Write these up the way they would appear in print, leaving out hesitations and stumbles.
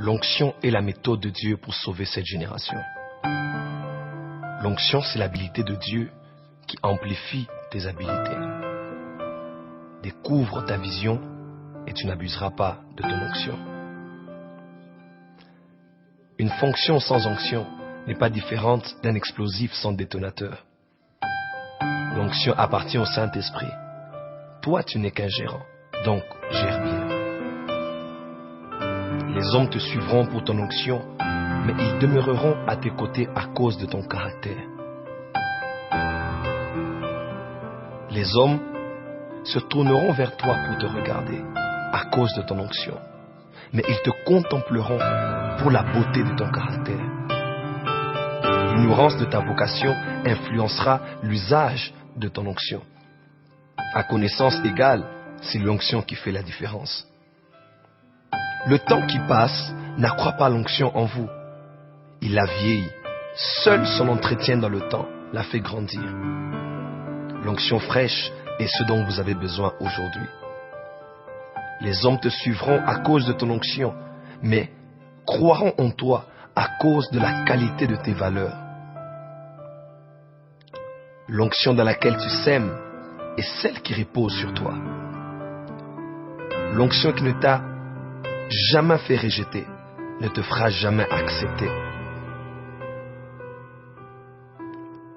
L'onction est la méthode de Dieu pour sauver cette génération. L'onction, c'est l'habilité de Dieu qui amplifie tes habiletés. Découvre ta vision et tu n'abuseras pas de ton onction. Une fonction sans onction n'est pas différente d'un explosif sans détonateur. L'onction appartient au Saint-Esprit. Toi, tu n'es qu'un gérant, donc gère bien. Les hommes te suivront pour ton onction, mais ils demeureront à tes côtés à cause de ton caractère. Les hommes se tourneront vers toi pour te regarder à cause de ton onction, mais ils te contempleront pour la beauté de ton caractère. L'ignorance de ta vocation influencera l'usage de ton onction. À connaissance égale, c'est l'onction qui fait la différence. Le temps qui passe n'accroît pas l'onction en vous. Il la vieillit. Seul son entretien dans le temps la fait grandir. L'onction fraîche est ce dont vous avez besoin aujourd'hui. Les hommes te suivront à cause de ton onction, mais croiront en toi à cause de la qualité de tes valeurs. L'onction dans laquelle tu sèmes est celle qui repose sur toi. L'onction qui ne t'a jamais fait rejeter ne te fera jamais accepter.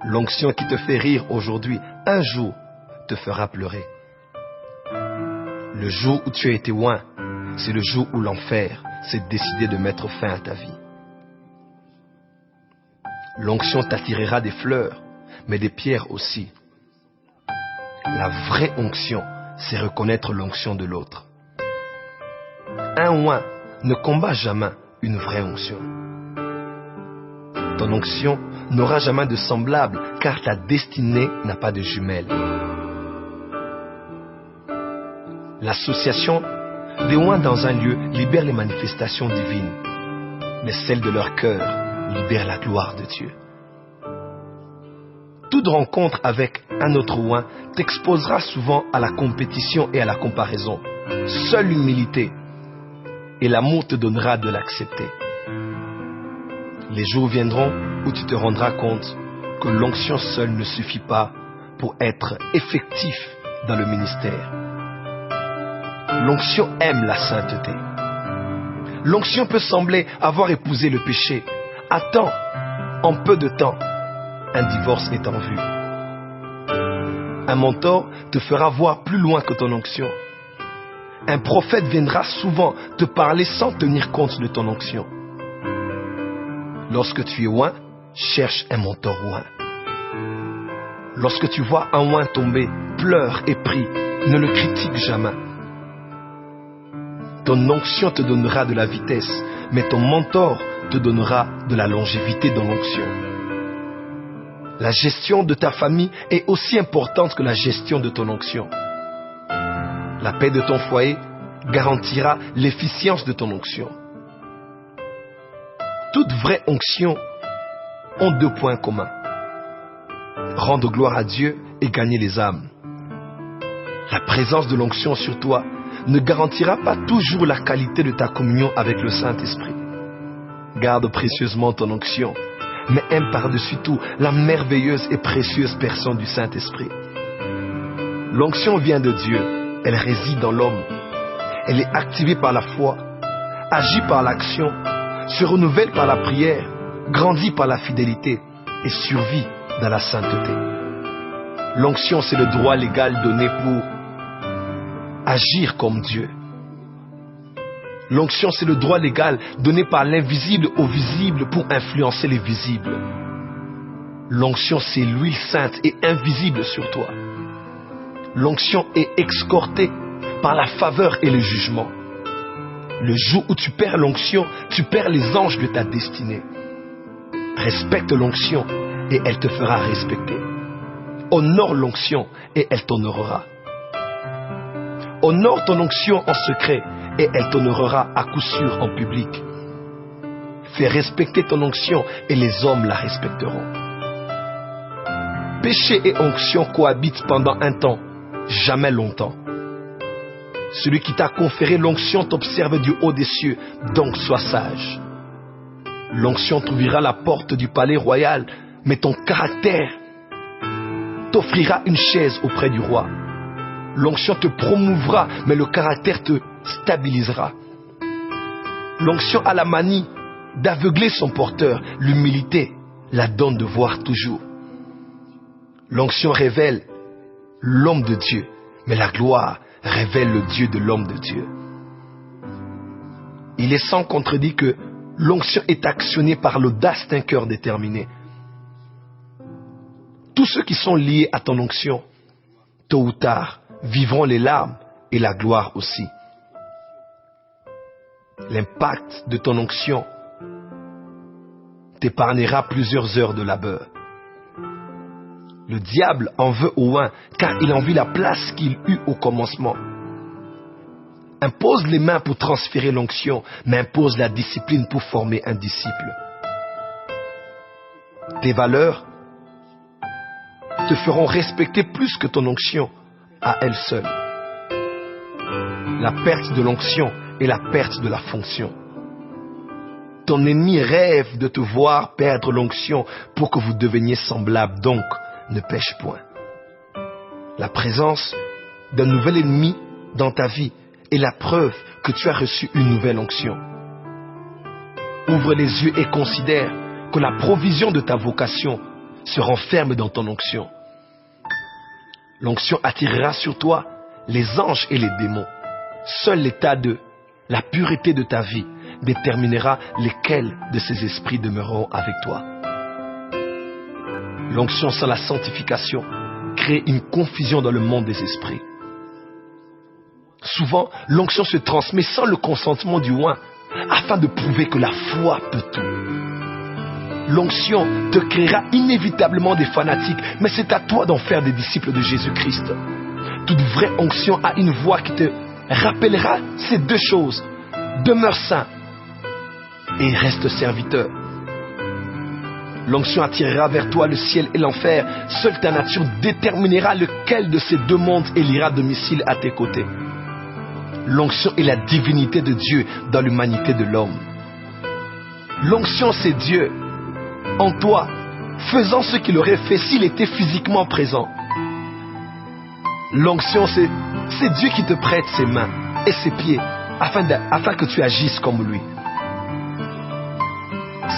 L'onction qui te fait rire aujourd'hui, un jour, te fera pleurer. Le jour où tu as été oint, c'est le jour où l'enfer s'est décidé de mettre fin à ta vie. L'onction t'attirera des fleurs, mais des pierres aussi. La vraie onction, c'est reconnaître l'onction de l'autre. Un oint ne combat jamais une vraie onction. Ton onction n'aura jamais de semblable, car ta destinée n'a pas de jumelle. L'association des oints dans un lieu libère les manifestations divines, mais celle de leur cœur libère la gloire de Dieu. Toute rencontre avec un autre oint t'exposera souvent à la compétition et à la comparaison. Seule l'humilité et l'amour te donnera de l'accepter. Les jours viendront où tu te rendras compte que l'onction seule ne suffit pas pour être effectif dans le ministère. L'onction aime la sainteté. L'onction peut sembler avoir épousé le péché. Attends, en peu de temps, un divorce est en vue. Un mentor te fera voir plus loin que ton onction. Un prophète viendra souvent te parler sans tenir compte de ton onction. Lorsque tu es oint, cherche un mentor oint. Lorsque tu vois un oint tomber, pleure et prie, ne le critique jamais. Ton onction te donnera de la vitesse, mais ton mentor te donnera de la longévité dans l'onction. La gestion de ta famille est aussi importante que la gestion de ton onction. La paix de ton foyer garantira l'efficience de ton onction. Toute vraie onction ont deux points communs. Rendre gloire à Dieu et gagner les âmes. La présence de l'onction sur toi ne garantira pas toujours la qualité de ta communion avec le Saint-Esprit. Garde précieusement ton onction, mais aime par-dessus tout la merveilleuse et précieuse personne du Saint-Esprit. L'onction vient de Dieu, elle réside dans l'homme. Elle est activée par la foi, agit par l'action, se renouvelle par la prière, grandit par la fidélité et survit dans la sainteté. L'onction, c'est le droit légal donné pour agir comme Dieu. L'onction, c'est le droit légal donné par l'invisible au visible pour influencer les visibles. L'onction, c'est l'huile sainte et invisible sur toi. L'onction est escortée par la faveur et le jugement. Le jour où tu perds l'onction, tu perds les anges de ta destinée. Respecte l'onction et elle te fera respecter. Honore l'onction et elle t'honorera. Honore ton onction en secret et elle t'honorera à coup sûr en public. Fais respecter ton onction et les hommes la respecteront. Péché et onction cohabitent pendant un temps, jamais longtemps. Celui qui t'a conféré l'onction t'observe du haut des cieux, donc sois sage. L'onction t'ouvrira la porte du palais royal, mais ton caractère t'offrira une chaise auprès du roi. L'onction te promouvra, mais le caractère te stabilisera. L'onction a la manie d'aveugler son porteur. L'humilité la donne de voir toujours. L'onction révèle l'homme de Dieu, mais la gloire révèle le Dieu de l'homme de Dieu. Il est sans contredit que l'onction est actionnée par l'audace d'un cœur déterminé. Tous ceux qui sont liés à ton onction, tôt ou tard, vivront les larmes et la gloire aussi. L'impact de ton onction t'épargnera plusieurs heures de labeur. Le diable en veut au oint, car il envie la place qu'il eut au commencement. Impose les mains pour transférer l'onction, mais impose la discipline pour former un disciple. Tes valeurs te feront respecter plus que ton onction à elle seule. La perte de l'onction est la perte de la fonction. Ton ennemi rêve de te voir perdre l'onction pour que vous deveniez semblables, donc ne pêche point. La présence d'un nouvel ennemi dans ta vie est la preuve que tu as reçu une nouvelle onction. Ouvre les yeux et considère que la provision de ta vocation se renferme dans ton onction. L'onction attirera sur toi les anges et les démons. Seul l'état de la pureté de ta vie déterminera lesquels de ces esprits demeureront avec toi. L'onction sans la sanctification crée une confusion dans le monde des esprits. Souvent, l'onction se transmet sans le consentement du oint, afin de prouver que la foi peut tout. L'onction te créera inévitablement des fanatiques, mais c'est à toi d'en faire des disciples de Jésus-Christ. Toute vraie onction a une voix qui te rappellera ces deux choses. Demeure saint et reste serviteur. L'onction attirera vers toi le ciel et l'enfer. Seule ta nature déterminera lequel de ces deux mondes élira domicile à tes côtés. L'onction est la divinité de Dieu dans l'humanité de l'homme. L'onction, c'est Dieu en toi, faisant ce qu'il aurait fait s'il était physiquement présent. L'onction, c'est Dieu qui te prête ses mains et ses pieds afin que tu agisses comme lui.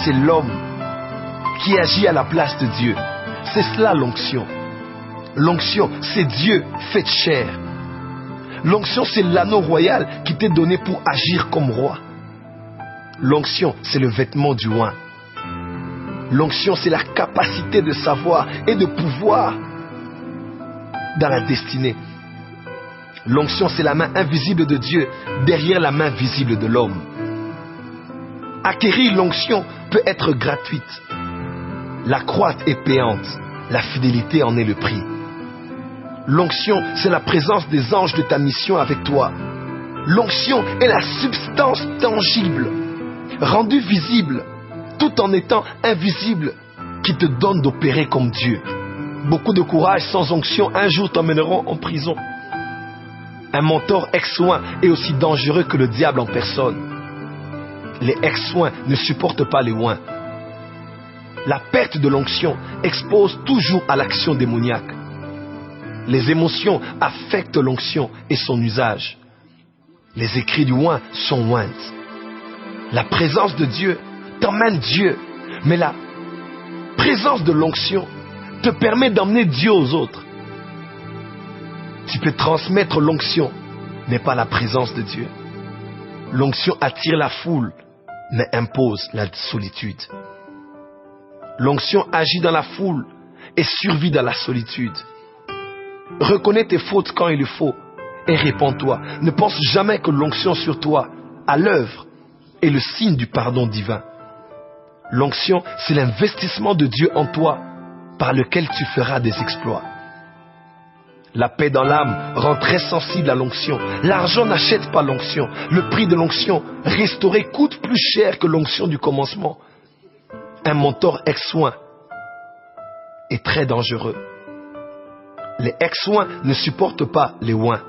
C'est l'homme qui agit à la place de Dieu. C'est cela l'onction. L'onction, c'est Dieu fait chair. L'onction, c'est l'anneau royal qui t'est donné pour agir comme roi. L'onction, c'est le vêtement du oint. L'onction, c'est la capacité de savoir et de pouvoir dans la destinée. L'onction, c'est la main invisible de Dieu derrière la main visible de l'homme. Acquérir l'onction peut être gratuite. La croix est payante. La fidélité en est le prix. L'onction, c'est la présence des anges de ta mission avec toi. L'onction est la substance tangible, rendue visible, tout en étant invisible, qui te donne d'opérer comme Dieu. Beaucoup de courage sans onction un jour t'emmèneront en prison. Un mentor ex-oint est aussi dangereux que le diable en personne. Les ex-oints ne supportent pas les oints. La perte de l'onction expose toujours à l'action démoniaque. Les émotions affectent l'onction et son usage. Les écrits du oint sont ointes. La présence de Dieu t'emmène Dieu, mais la présence de l'onction te permet d'emmener Dieu aux autres. Tu peux transmettre l'onction, mais pas la présence de Dieu. L'onction attire la foule, mais impose la solitude. L'onction agit dans la foule et survit dans la solitude. Reconnais tes fautes quand il le faut et répands-toi. Ne pense jamais que l'onction sur toi, à l'œuvre, est le signe du pardon divin. L'onction, c'est l'investissement de Dieu en toi par lequel tu feras des exploits. La paix dans l'âme rend très sensible à l'onction. L'argent n'achète pas l'onction. Le prix de l'onction restauré coûte plus cher que l'onction du commencement. Un mentor ex-oint est très dangereux. Les ex-oints ne supportent pas les oints.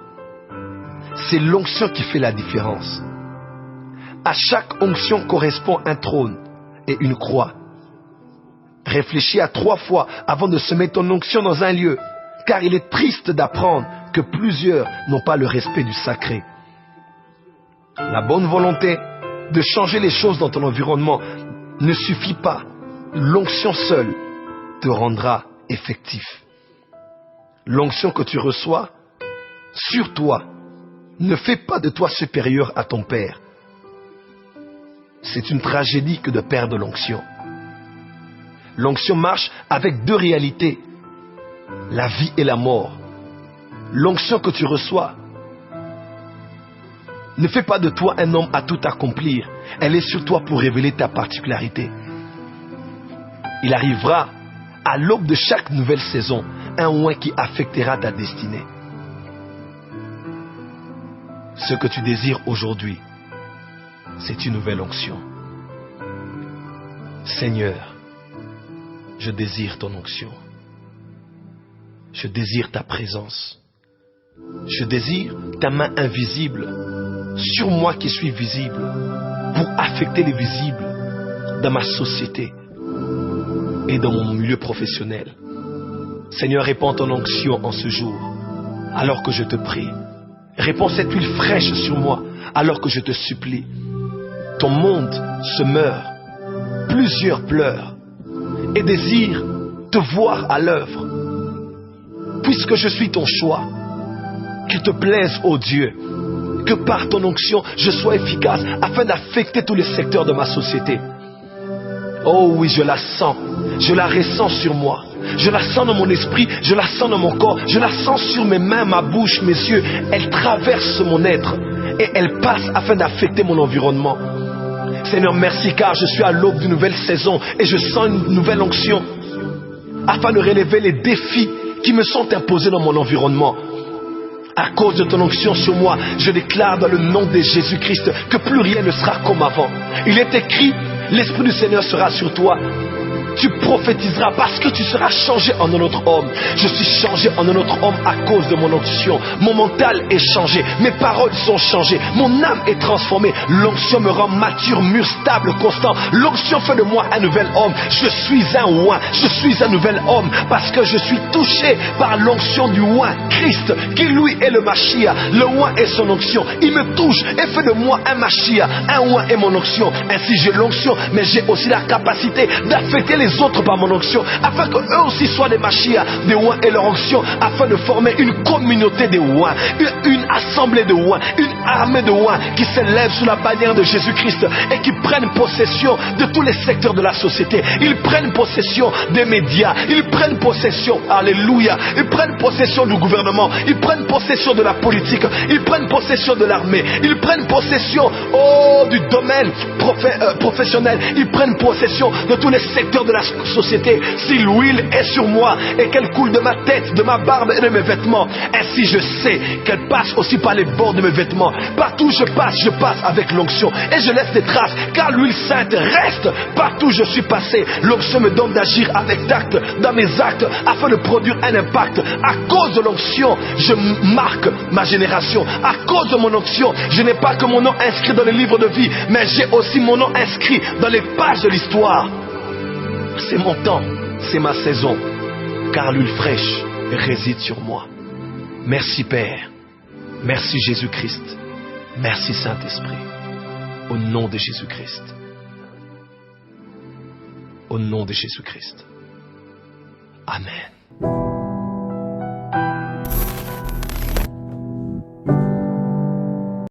C'est l'onction qui fait la différence. À chaque onction correspond un trône et une croix. Réfléchis à 3 fois avant de semer ton onction dans un lieu, car il est triste d'apprendre que plusieurs n'ont pas le respect du sacré. La bonne volonté de changer les choses dans ton environnement ne suffit pas. L'onction seule te rendra effectif. L'onction que tu reçois sur toi ne fait pas de toi supérieur à ton Père. C'est une tragédie que de perdre l'onction. L'onction marche avec 2 réalités, la vie et la mort. L'onction que tu reçois ne fait pas de toi un homme à tout accomplir. Elle est sur toi pour révéler ta particularité. Il arrivera à l'aube de chaque nouvelle saison un oint qui affectera ta destinée. Ce que tu désires aujourd'hui, c'est une nouvelle onction. Seigneur, je désire ton onction. Je désire ta présence. Je désire ta main invisible sur moi qui suis visible pour affecter les visibles dans ma société et dans mon milieu professionnel. Seigneur, répands ton onction en ce jour alors que je te prie. Répands cette huile fraîche sur moi alors que je te supplie. Ton monde se meurt, plusieurs pleurent et désirent te voir à l'œuvre. Puisque je suis ton choix, qu'il te plaise, ô Dieu, que par ton onction, je sois efficace afin d'affecter tous les secteurs de ma société. Oh oui, je la sens, je la ressens sur moi. Je la sens dans mon esprit, je la sens dans mon corps, je la sens sur mes mains, ma bouche, mes yeux. Elle traverse mon être et elle passe afin d'affecter mon environnement. Seigneur, merci car je suis à l'aube d'une nouvelle saison et je sens une nouvelle onction afin de relever les défis qui me sont imposés dans mon environnement. À cause de ton onction sur moi, je déclare dans le nom de Jésus-Christ que plus rien ne sera comme avant. Il est écrit, l'Esprit du Seigneur sera sur toi. Tu prophétiseras parce que tu seras changé en un autre homme. Je suis changé en un autre homme à cause de mon onction. Mon mental est changé, mes paroles sont changées, mon âme est transformée. L'onction me rend mature, mûr, stable, constant. L'onction fait de moi un nouvel homme. Je suis un oint, je suis un nouvel homme parce que je suis touché par l'onction du oint, Christ, qui lui est le Machia. Le oint est son onction. Il me touche et fait de moi un Machia. Un oint est mon onction. Ainsi j'ai l'onction, mais j'ai aussi la capacité d'affecter les autres par mon onction, afin qu'eux aussi soient des Machia, des oints et leur onction, afin de former une communauté de oints, une assemblée de oints, une armée de oints qui s'élève sous la bannière de Jésus-Christ et qui prennent possession de tous les secteurs de la société. Ils prennent possession des médias, ils prennent possession, alléluia, ils prennent possession du gouvernement, ils prennent possession de la politique, ils prennent possession de l'armée, ils prennent possession du domaine professionnel, ils prennent possession de tous les secteurs de la société. Si l'huile est sur moi et qu'elle coule de ma tête, de ma barbe et de mes vêtements, ainsi je sais qu'elle passe aussi par les bords de mes vêtements. Partout où je passe avec l'onction et je laisse des traces, car l'huile sainte reste partout où je suis passé. L'onction me donne d'agir avec tact dans mes actes afin de produire un impact. À cause de l'onction, je marque ma génération. À cause de mon onction, je n'ai pas que mon nom inscrit dans le livre de vie, mais j'ai aussi mon nom inscrit dans les pages de l'histoire. C'est mon temps, c'est ma saison, car l'huile fraîche réside sur moi. Merci Père, merci Jésus-Christ, merci Saint-Esprit, au nom de Jésus-Christ. Au nom de Jésus-Christ. Amen.